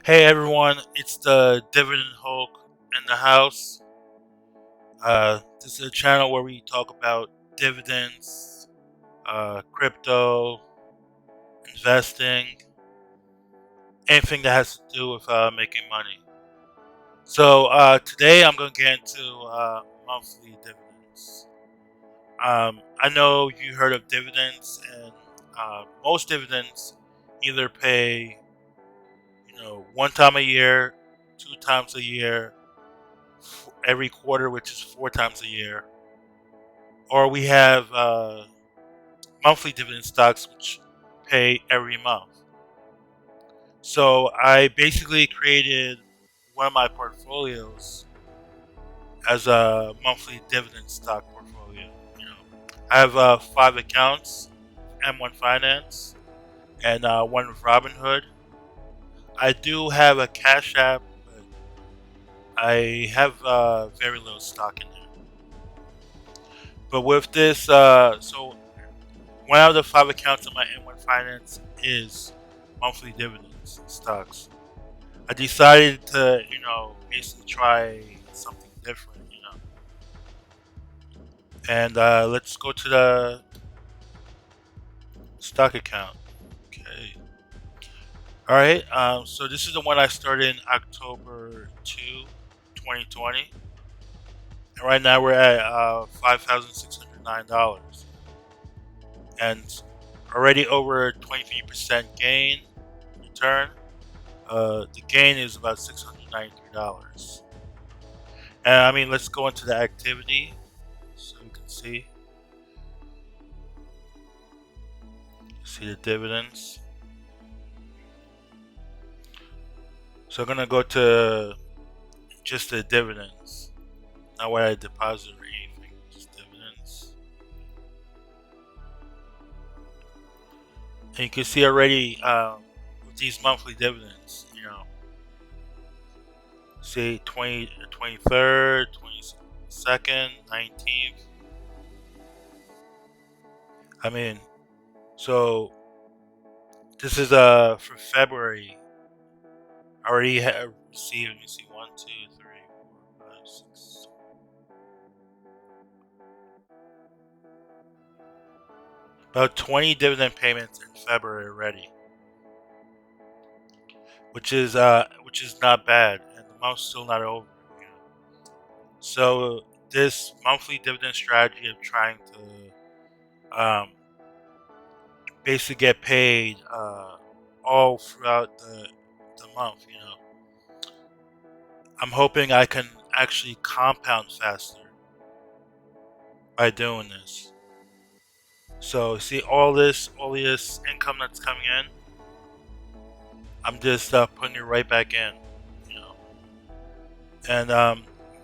Hey everyone, it's the Dividend Hulk in the house. This is a channel where we talk about dividends, crypto, investing, anything that has to do with making money. So today I'm going to get into monthly dividends. I know you heard of dividends, and most dividends either pay, one time a year, two times a year, every quarter, which is four times a year, or we have monthly dividend stocks, which pay every month. So I basically created one of my portfolios as a monthly dividend stock portfolio. You know, I have five accounts: M1 Finance and one with Robinhood. I do have a Cash App, but I have very little stock in there. But with this, so one of the five accounts on my M1 Finance is monthly dividends stocks. I decided to, basically try something different, And let's go to the stock account. Okay. All right. So this is the one I started in October 2020. And right now we're at $5,609. And already over 23% gain return. The gain is about $693. And I mean, let's go into the activity so you can see the dividends. So I'm gonna go to just the dividends, not what I deposited or anything, just dividends. And you can see already with these monthly dividends, see 23rd, 22nd, 19th. I mean, so this is for February. I already have received, let me see, one, two, three, four, five, six, about 20 dividend payments in February already, which is not bad, and the month's still not over. You know? So this monthly dividend strategy of trying to basically get paid all throughout the month. I'm hoping I can actually compound faster by doing this. So see all this income that's coming in, I'm just putting it right back in, you know. And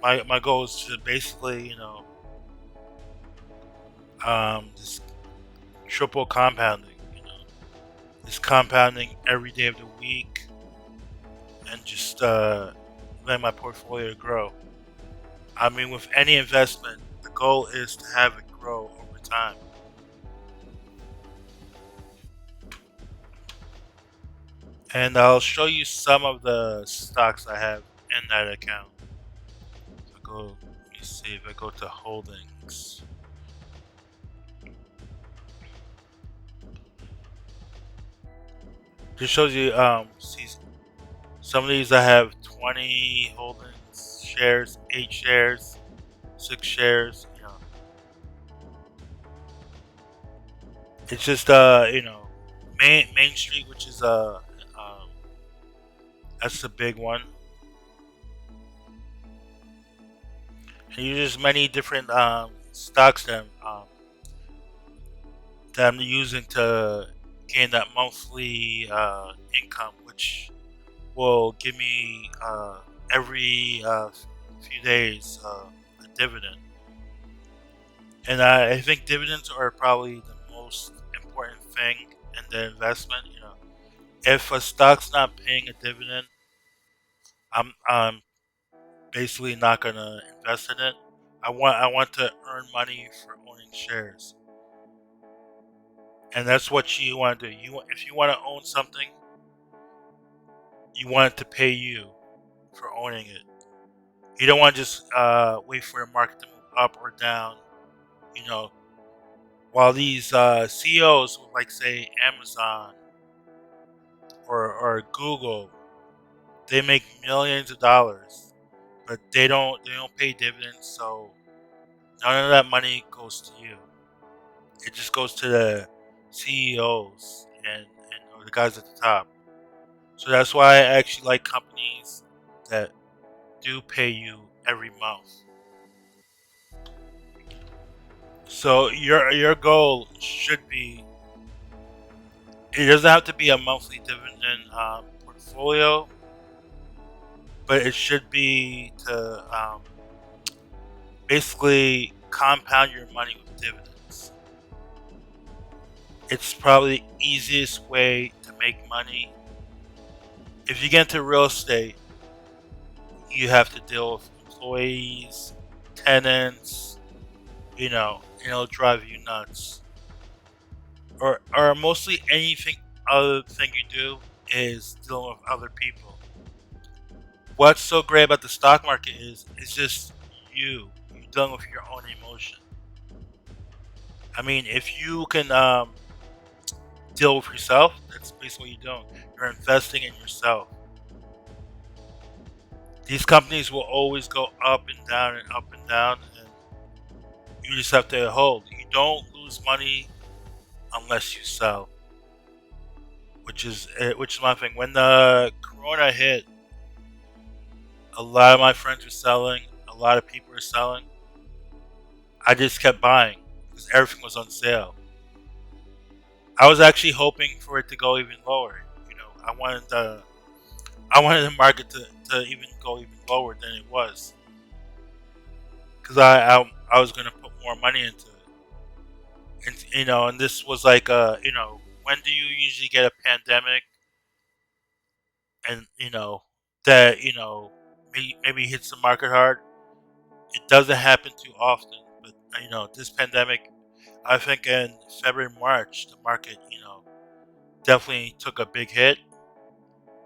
my goal is to basically, just triple compounding, just compounding every day of the week, and just let my portfolio grow. I mean, with any investment, the goal is to have it grow over time. And I'll show you some of the stocks I have in that account. Let me see if I go to holdings. This shows you, see, some of these I have 20 holdings, shares, 8 shares, 6 shares. It's just, Main Street, which is, that's the big one. And you just many different, stocks that I'm using to gain that monthly, income, which will give me every few days a dividend. And I think dividends are probably the most important thing in the investment. If a stock's not paying a dividend, I'm basically not gonna invest in it. I want to earn money for owning shares, and that's what you want to do. If you want to own something, You want it to pay you for owning it. You don't want to just wait for the market to move up or down. You know, while these CEOs, like say Amazon or Google, they make millions of dollars, but they don't pay dividends, so none of that money goes to you. It just goes to the CEOs and or the guys at the top. So that's why I actually like companies that do pay you every month. So your goal should be, it doesn't have to be a monthly dividend portfolio, but it should be to basically compound your money with dividends. It's probably the easiest way to make money. If you get into real estate, you have to deal with employees, tenants, and it'll drive you nuts. Or mostly anything other thing you do is dealing with other people. What's so great about the stock market is it's just you're dealing with your own emotion. I mean, if you can deal with yourself, that's basically what you're doing. You're investing in yourself. These companies will always go up and down and up and down, and you just have to hold. You don't lose money unless you sell, which is my thing. When the Corona hit, a lot of my friends were selling. A lot of people were selling. I just kept buying because everything was on sale. I was actually hoping for it to go even lower. I wanted the market to even go even lower than it was because I was gonna put more money into it. And this was like when do you usually get a pandemic and that maybe hits the market hard? It doesn't happen too often, but this pandemic, I think in February, March, the market definitely took a big hit,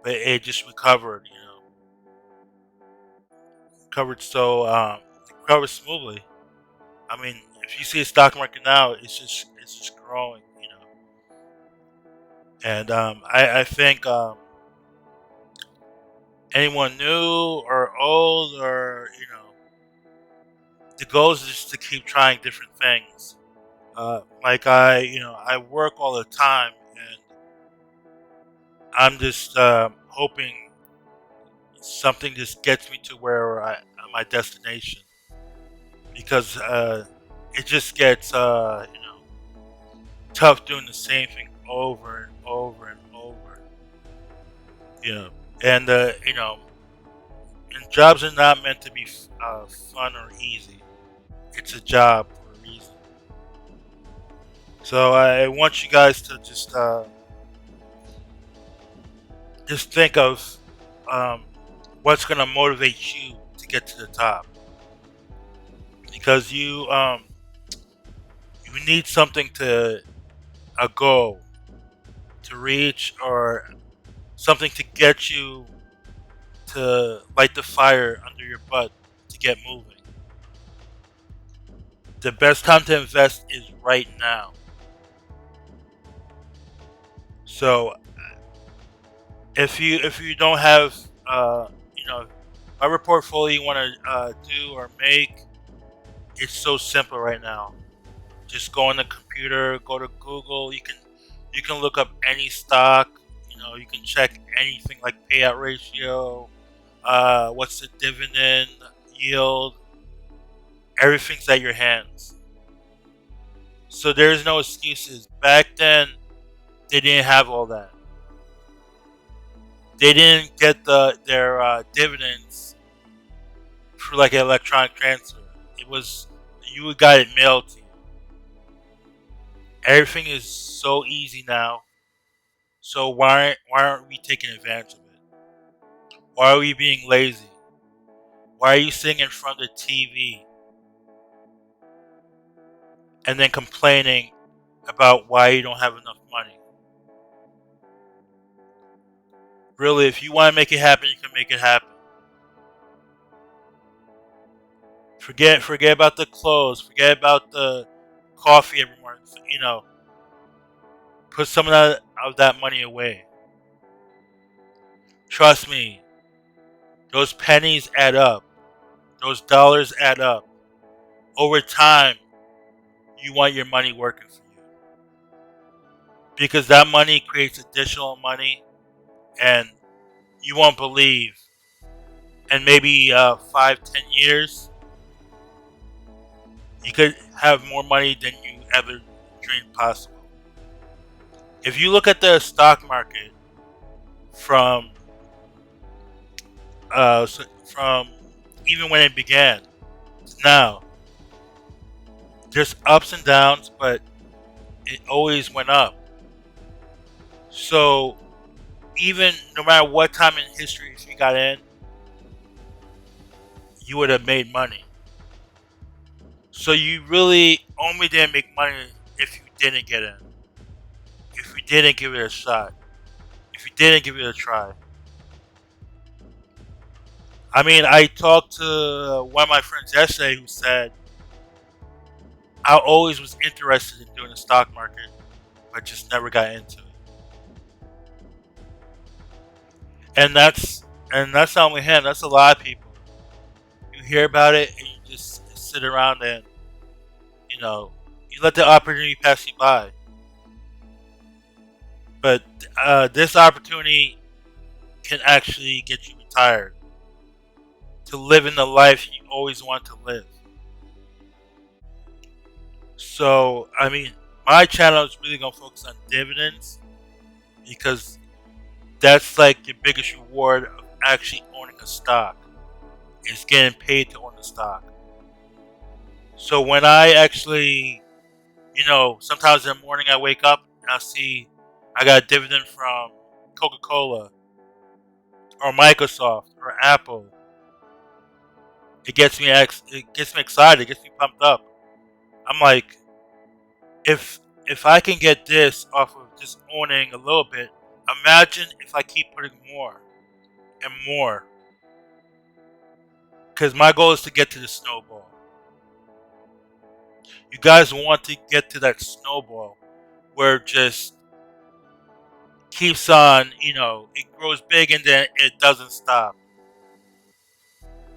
but it just recovered. Recovered smoothly. I mean, if you see the stock market now, it's just growing. And I think anyone new or old or the goal is just to keep trying different things. Like I work all the time, and I'm just hoping something just gets me to where my destination, because it just gets tough doing the same thing over and over and over. You know, and and jobs are not meant to be fun or easy. It's a job for a reason. So I want you guys to just think of um, what's going to motivate you to get to the top, because you need something to a goal to reach, or something to get you to light the fire under your butt to get moving. The best time to invest is right now. So if you don't have you know whatever portfolio you want to do or make, it's so simple right now. Just go on the computer, go to Google. You can look up any stock. You can check anything like payout ratio, what's the dividend yield. Everything's at your hands. So there's no excuses. Back then, they didn't have all that. They didn't get their dividends through like an electronic transfer. It was you got it mailed to you. Everything is so easy now. So why aren't we taking advantage of it? Why are we being lazy? Why are you sitting in front of the TV and then complaining about why you don't have enough money? Really, if you want to make it happen, you can make it happen. Forget about the clothes. Forget about the coffee every morning. Put some of that money away. Trust me, those pennies add up. Those dollars add up. Over time, you want your money working for you because that money creates additional money, and you won't believe. In maybe 5, 10 years, you could have more money than you ever dreamed possible. If you look at the stock market from from even when it began to now, there's ups and downs, but it always went up. So even no matter what time in history if you got in, you would have made money. So you really only didn't make money if you didn't get in, if you didn't give it a shot, if you didn't give it a try. I mean, I talked to one of my friends yesterday who said I always was interested in doing the stock market, but just never got into it. And that's not only him. That's a lot of people. You hear about it and you just sit around and you let the opportunity pass you by. But this opportunity can actually get you retired to live in the life you always want to live. So, I mean, my channel is really going to focus on dividends because that's like your biggest reward of actually owning a stock. Is getting paid to own the stock. So when I actually, sometimes in the morning I wake up and I see I got a dividend from Coca-Cola or Microsoft or Apple, it gets me excited, it gets me pumped up. I'm like, if I can get this off of just owning a little bit, imagine if I keep putting more and more. Because my goal is to get to the snowball. You guys want to get to that snowball where it just keeps on, it grows big and then it doesn't stop.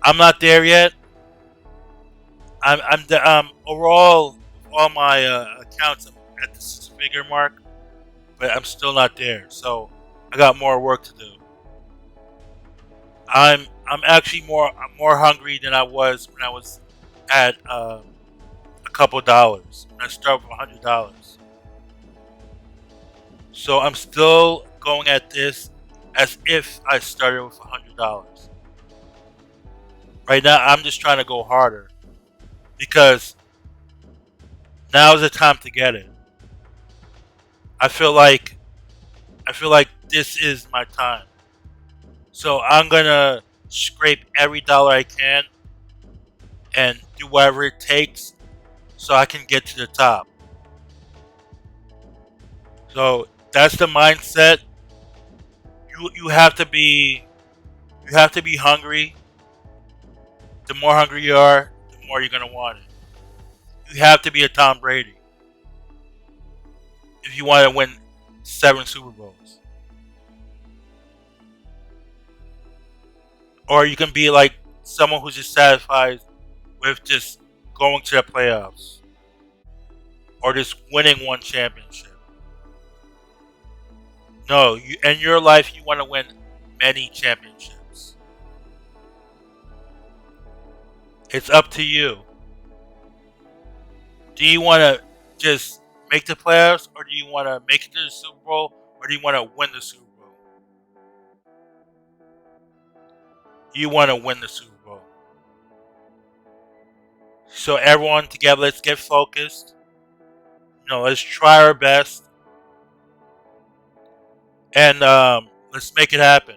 I'm not there yet. Overall, all my accounts, I'm at the 6-figure mark, but I'm still not there. So I got more work to do. I'm actually more hungry than I was when I was at a couple dollars. When I started with $100. So I'm still going at this as if I started with $100. Right now, I'm just trying to go harder because now is the time to get it. I feel like this is my time. So I'm gonna scrape every dollar I can and do whatever it takes so I can get to the top. So that's the mindset. You have to be hungry. The more hungry you are, the more you're gonna want it. You have to be a Tom Brady if you want to win 7 Super Bowls. Or you can be like someone who's just satisfied with just going to the playoffs or just winning one championship. No, in your life you want to win many championships. It's up to you. Do you want to just make the playoffs, or do you want to make it to the Super Bowl, or do you want to win the Super Bowl? You want to win the Super Bowl. So everyone together, let's get focused. Let's try our best, and let's make it happen.